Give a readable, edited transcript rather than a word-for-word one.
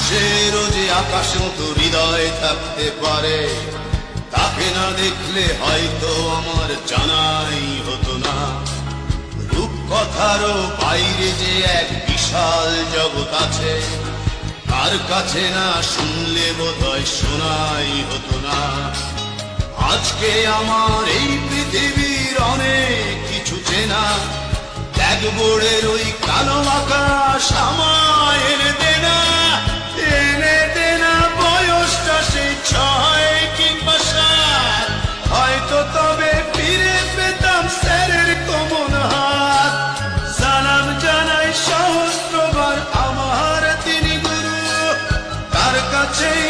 মানুষেরও যে আকাশ মতো হৃদয় থাকতে পারে, তাকে না দেখলে হয়তো আমার জানাই হতো না। রূপকথারও বাইরে যে এক বিশাল জগৎ আছে, তার কাছে না শুনলে বোধহয় শোনাই হতো না। আজকে আমার এই পৃথিবীর অনেক কিছু চেনা, ব্ল্যাকবোর্ডের ওই কালো আকাশ আমায় এনে দেনা, এনে দেনা। বয়সটা সেই 6 কিংবা 7, হয়তো তবে ফিরে পেতাম স্যারের কোমল হাত। সালাম জানাই সহস্রবার আমার তিনি গুরু, তার কাছেই